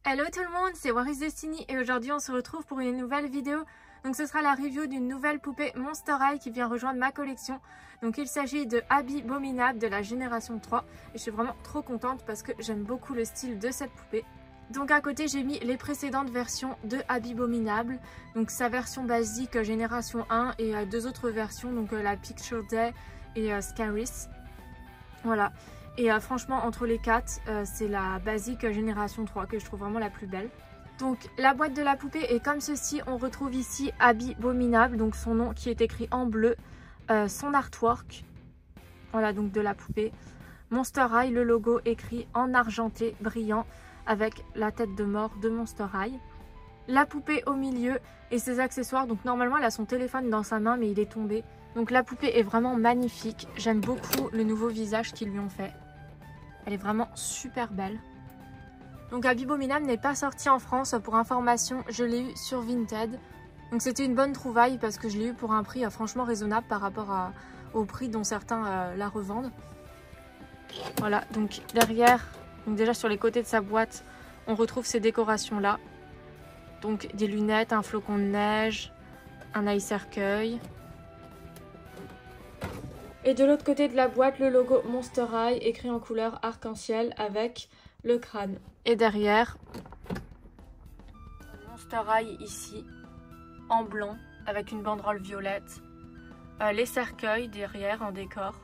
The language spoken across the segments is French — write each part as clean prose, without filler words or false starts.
Hello tout le monde, c'est Waris Destiny et aujourd'hui on se retrouve pour une nouvelle vidéo. Donc ce sera la review d'une nouvelle poupée Monster High qui vient rejoindre ma collection. Donc il s'agit de Abby Bominable de la génération 3 et je suis vraiment trop contente parce que j'aime beaucoup le style de cette poupée. Donc à côté j'ai mis les précédentes versions de Abby Bominable, donc sa version basique génération 1 et deux autres versions, donc la Picture Day et Scaris. Voilà. Et franchement, entre les quatre, c'est la basique génération 3 que je trouve vraiment la plus belle. Donc la boîte de la poupée est comme ceci. On retrouve ici Abby Bominable, donc son nom qui est écrit en bleu, son artwork, voilà donc de la poupée. Monster High, le logo écrit en argenté brillant avec la tête de mort de Monster High. La poupée au milieu et ses accessoires. Donc normalement elle a son téléphone dans sa main mais il est tombé. Donc la poupée est vraiment magnifique. J'aime beaucoup le nouveau visage qu'ils lui ont fait. Elle est vraiment super belle. Donc Abby Bominable n'est pas sortie en France. Pour information, je l'ai eu sur Vinted. Donc c'était une bonne trouvaille parce que je l'ai eu pour un prix franchement raisonnable par rapport au prix dont certains la revendent. Voilà, donc derrière, donc déjà sur les côtés de sa boîte, on retrouve ces décorations là. Donc des lunettes, un flocon de neige, un eye cercueil. Et de l'autre côté de la boîte, le logo Monster High écrit en couleur arc-en-ciel avec le crâne. Et derrière, Monster High ici, en blanc, avec une banderole violette. Les cercueils derrière en décor.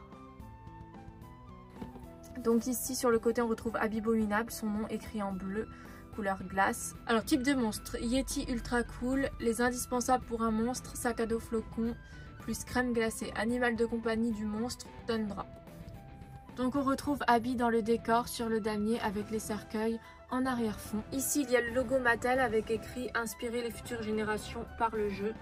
Donc ici sur le côté on retrouve Abby Bominable, son nom écrit en bleu, couleur glace. Alors type de monstre, Yeti ultra cool, les indispensables pour un monstre, sac à dos flocon, plus crème glacée, animal de compagnie du monstre, Tundra. Donc on retrouve Abby dans le décor sur le damier avec les cercueils en arrière-fond. Ici il y a le logo Mattel avec écrit inspirer les futures générations par le jeu.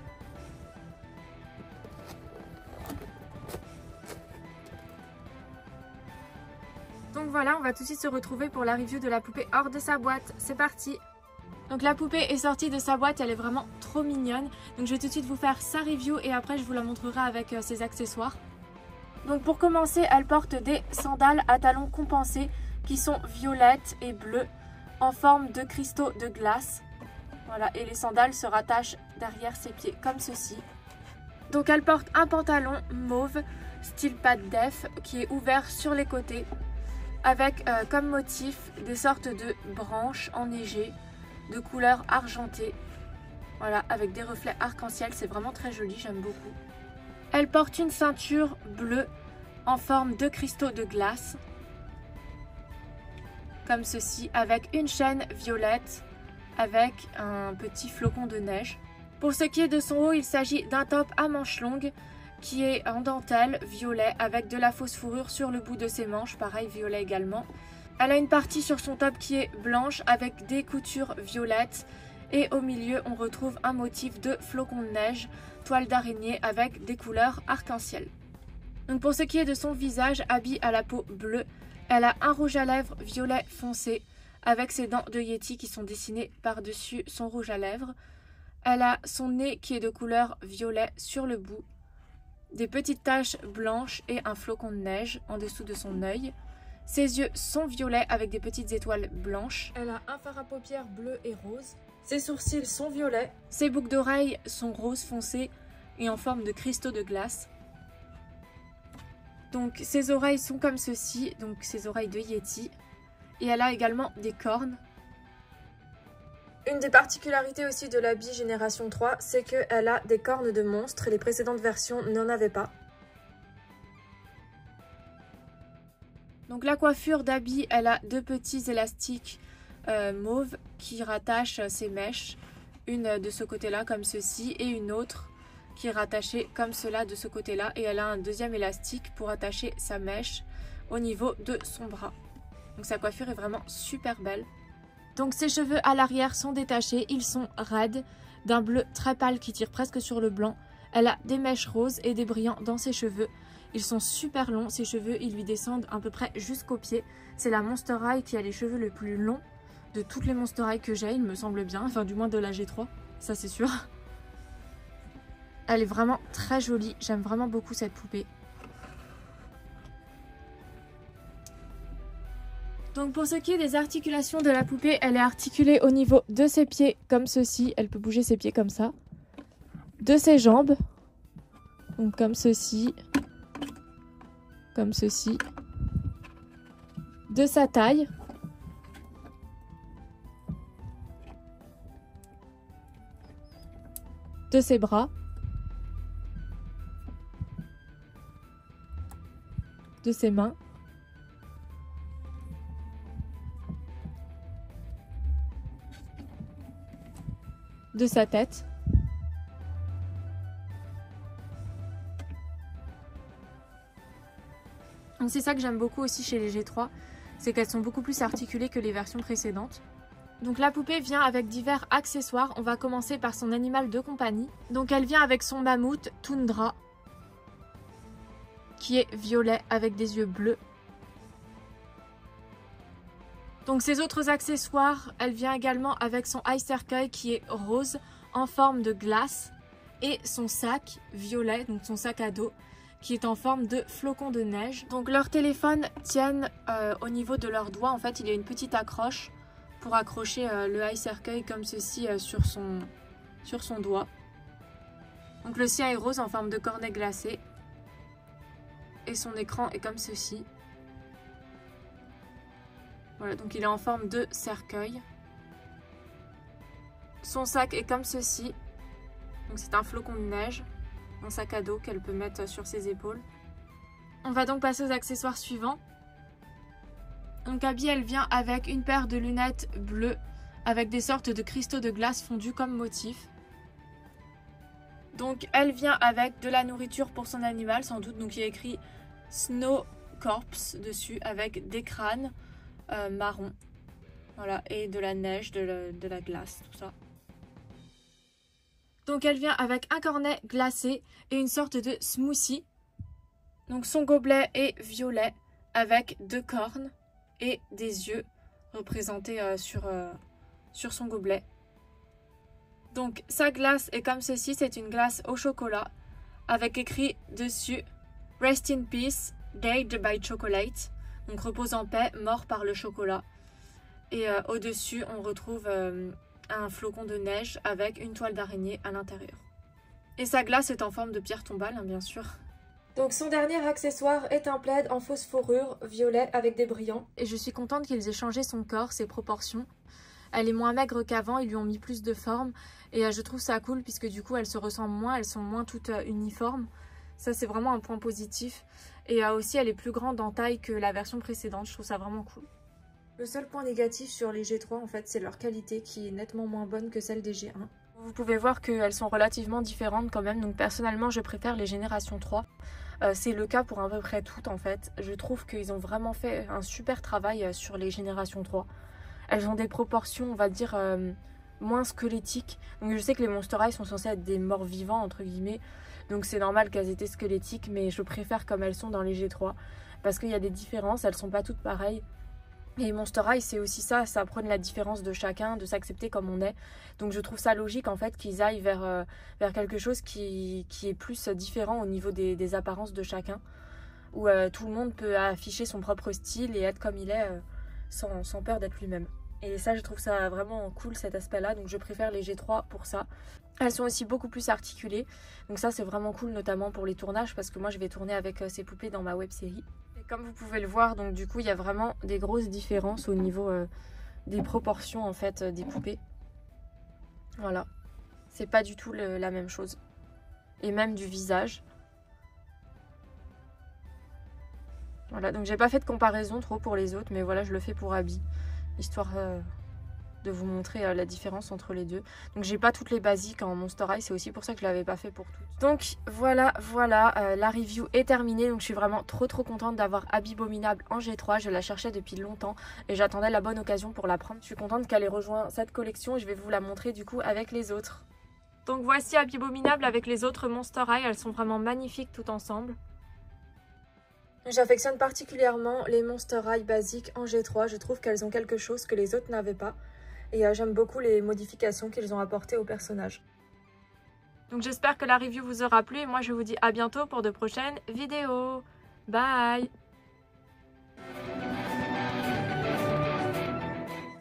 Donc voilà, on va tout de suite se retrouver pour la review de la poupée hors de sa boîte. C'est parti! Donc la poupée est sortie de sa boîte, elle est vraiment trop mignonne. Donc je vais tout de suite vous faire sa review et après je vous la montrerai avec ses accessoires. Donc pour commencer, elle porte des sandales à talons compensés qui sont violettes et bleues en forme de cristaux de glace. Voilà, et les sandales se rattachent derrière ses pieds comme ceci. Donc elle porte un pantalon mauve style pad def qui est ouvert sur les côtés avec comme motif des sortes de branches enneigées de couleur argentée, voilà, avec des reflets arc-en-ciel, c'est vraiment très joli, j'aime beaucoup. Elle porte une ceinture bleue en forme de cristaux de glace, comme ceci, avec une chaîne violette, avec un petit flocon de neige. Pour ce qui est de son haut, il s'agit d'un top à manches longues, qui est en dentelle violet, avec de la fausse fourrure sur le bout de ses manches, pareil violet également. Elle a une partie sur son top qui est blanche avec des coutures violettes et au milieu on retrouve un motif de flocon de neige, toile d'araignée avec des couleurs arc-en-ciel. Donc pour ce qui est de son visage, Abby a la peau bleue, elle a un rouge à lèvres violet foncé avec ses dents de Yeti qui sont dessinées par-dessus son rouge à lèvres. Elle a son nez qui est de couleur violet sur le bout, des petites taches blanches et un flocon de neige en dessous de son œil. Ses yeux sont violets avec des petites étoiles blanches. Elle a un fard à paupières bleu et rose. Ses sourcils sont violets. Ses boucles d'oreilles sont rose foncé et en forme de cristaux de glace. Donc ses oreilles sont comme ceci, donc ses oreilles de Yeti. Et elle a également des cornes. Une des particularités aussi de l'Abby génération 3, c'est qu'elle a des cornes de monstre. Les précédentes versions n'en avaient pas. Donc la coiffure d'Abby, elle a deux petits élastiques mauves qui rattachent ses mèches. Une de ce côté-là comme ceci et une autre qui est rattachée comme cela de ce côté-là. Et elle a un deuxième élastique pour attacher sa mèche au niveau de son bras. Donc sa coiffure est vraiment super belle. Donc ses cheveux à l'arrière sont détachés, ils sont raides, d'un bleu très pâle qui tire presque sur le blanc. Elle a des mèches roses et des brillants dans ses cheveux. Ils sont super longs, ses cheveux, ils lui descendent à peu près jusqu'aux pieds. C'est la Monster High qui a les cheveux les plus longs de toutes les Monster High que j'ai, il me semble bien. Enfin, du moins de la G3, ça c'est sûr. Elle est vraiment très jolie, j'aime vraiment beaucoup cette poupée. Donc pour ce qui est des articulations de la poupée, elle est articulée au niveau de ses pieds comme ceci. Elle peut bouger ses pieds comme ça. De ses jambes. Donc comme ceci. Comme ceci. De sa taille. De ses bras. De ses mains. De sa tête. Donc c'est ça que j'aime beaucoup aussi chez les G3, c'est qu'elles sont beaucoup plus articulées que les versions précédentes. Donc la poupée vient avec divers accessoires. On va commencer par son animal de compagnie. Donc elle vient avec son mammouth Tundra, qui est violet avec des yeux bleus. Donc ses autres accessoires, elle vient également avec son eye cercueil qui est rose en forme de glace et son sac violet, donc son sac à dos, qui est en forme de flocon de neige. Donc leurs téléphones tiennent au niveau de leurs doigts. En fait, il y a une petite accroche pour accrocher le eye cercueil comme ceci sur son doigt. Donc le sien est rose en forme de cornet glacé. Et son écran est comme ceci. Voilà, donc il est en forme de cercueil. Son sac est comme ceci. Donc c'est un flocon de neige, un sac à dos qu'elle peut mettre sur ses épaules. On va donc passer aux accessoires suivants. Donc Abby, elle vient avec une paire de lunettes bleues avec des sortes de cristaux de glace fondus comme motif. Donc elle vient avec de la nourriture pour son animal sans doute. Donc il y a écrit Snow Corpse dessus avec des crânes marron. Voilà, et de la neige, de la glace, tout ça. Donc elle vient avec un cornet glacé et une sorte de smoothie. Donc son gobelet est violet avec 2 cornes et des yeux représentés sur son gobelet. Donc sa glace est comme ceci, c'est une glace au chocolat avec écrit dessus Rest in Peace, Died by Chocolate. Donc repose en paix, mort par le chocolat. Et au-dessus, on retrouve un flocon de neige avec une toile d'araignée à l'intérieur. Et sa glace est en forme de pierre tombale, hein, bien sûr. Donc son dernier accessoire est un plaid en fausse fourrure violet avec des brillants. Et je suis contente qu'ils aient changé son corps, ses proportions. Elle est moins maigre qu'avant, ils lui ont mis plus de forme. Et je trouve ça cool puisque du coup, elles se ressemblent moins, elles sont moins toutes uniformes. Ça, c'est vraiment un point positif. Et aussi, elle est plus grande en taille que la version précédente. Je trouve ça vraiment cool. Le seul point négatif sur les G3, en fait, c'est leur qualité qui est nettement moins bonne que celle des G1. Vous pouvez voir qu'elles sont relativement différentes quand même. Donc personnellement, je préfère les générations 3. C'est le cas pour à peu près toutes, en fait. Je trouve qu'ils ont vraiment fait un super travail sur les générations 3. Elles ont des proportions, on va dire, moins squelettiques. Donc je sais que les Monster High sont censés être des morts vivants, entre guillemets. Donc c'est normal qu'elles étaient squelettiques, mais je préfère comme elles sont dans les G3. Parce qu'il y a des différences, elles sont pas toutes pareilles. Et Monster High, c'est aussi ça prône la différence de chacun, de s'accepter comme on est. Donc je trouve ça logique en fait qu'ils aillent vers quelque chose qui est plus différent au niveau des apparences de chacun. Où tout le monde peut afficher son propre style et être comme il est sans peur d'être lui-même. Et ça, je trouve ça vraiment cool cet aspect-là. Donc je préfère les G3 pour ça. Elles sont aussi beaucoup plus articulées. Donc ça, c'est vraiment cool, notamment pour les tournages. Parce que moi, je vais tourner avec ces poupées dans ma web série. Et comme vous pouvez le voir, donc du coup, il y a vraiment des grosses différences au niveau des proportions en fait des poupées. Voilà. C'est pas du tout la même chose. Et même du visage. Voilà, donc j'ai pas fait de comparaison trop pour les autres. Mais voilà, je le fais pour Abby. Histoire de vous montrer la différence entre les deux. Donc j'ai pas toutes les basiques en Monster High, c'est aussi pour ça que je l'avais pas fait pour toutes. Donc voilà, la review est terminée. Donc je suis vraiment trop contente d'avoir Abby Abominable en G3. Je la cherchais depuis longtemps et j'attendais la bonne occasion pour la prendre. Je suis contente qu'elle ait rejoint cette collection et je vais vous la montrer du coup avec les autres. Donc voici Abby Abominable avec les autres Monster High. Elles sont vraiment magnifiques toutes ensemble. J'affectionne particulièrement les Monster High basiques en G3. Je trouve qu'elles ont quelque chose que les autres n'avaient pas. Et j'aime beaucoup les modifications qu'ils ont apportées aux personnages. Donc j'espère que la review vous aura plu. Et moi je vous dis à bientôt pour de prochaines vidéos. Bye!